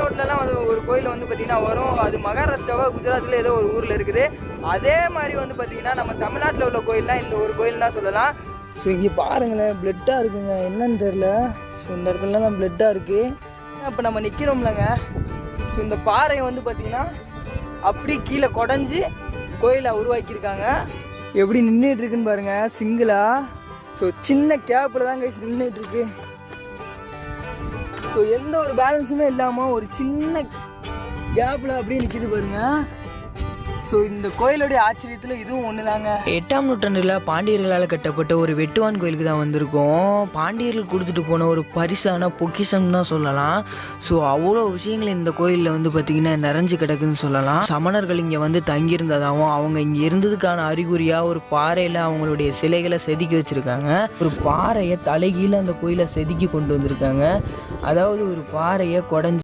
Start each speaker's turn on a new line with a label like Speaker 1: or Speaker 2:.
Speaker 1: ரோட்லலாம் வந்து ஒரு கோயில் வந்து பார்த்திங்கன்னா வரும். அது மகாராஷ்டிராவா குஜராத்தில் ஏதோ ஒரு ஊரில் இருக்குது. அதே மாதிரி வந்து பார்த்திங்கன்னா நம்ம தமிழ்நாட்டில் உள்ள கோயில்லாம் இந்த ஒரு கோயில் தான் சொல்லலாம். ஸோ இங்கே பாருங்களேன், பிளட்டாக இருக்குங்க, என்னன்னு தெரில. ஸோ இந்த இடத்துலலாம் பிளட்டாக இருக்குது. இப்போ நம்ம நிற்கிறோம்லங்க, ஸோ இந்த பாறையை வந்து பார்த்திங்கன்னா அப்படி கீழே குடஞ்சி கோயிலை உருவாக்கியிருக்காங்க. எப்படி நின்றுட்டு இருக்குன்னு பாருங்கள், சிங்கிளாக. ஸோ சின்ன கேப்பில் தான் கைஸ் நின்றுட்டுருக்கு. ஸோ எந்த ஒரு பேலன்ஸுமே இல்லாமல் ஒரு சின்ன கேப்பில் அப்படியே நிற்கிது பாருங்க. ஸோ இந்த கோயிலுடைய ஆச்சரியத்தில் இதுவும் ஒன்று தாங்க. 8ஆம் நூற்றாண்டில் பாண்டியர்களால் கட்டப்பட்ட ஒரு வெட்டுவான் கோயிலுக்கு தான் வந்திருக்கோம். பாண்டியர்கள் கொடுத்துட்டு போன ஒரு பரிசான பொக்கிஷம் தான் சொல்லலாம். ஸோ அவ்வளோ விஷயங்கள் இந்த கோயிலில் வந்து பார்த்திங்கன்னா நிறைஞ்சு கிடக்குன்னு சொல்லலாம். சமணர்கள் இங்கே வந்து தங்கியிருந்ததாகவும் அவங்க இங்கே இருந்ததுக்கான அறிகுறியாக ஒரு பாறையில் அவங்களுடைய சிலைகளை செதுக்கி வச்சுருக்காங்க. ஒரு பாறையை தலைகீழ அந்த கோயிலை செதுக்கி கொண்டு வந்திருக்காங்க. அதாவது ஒரு பாறையை குடஞ்சி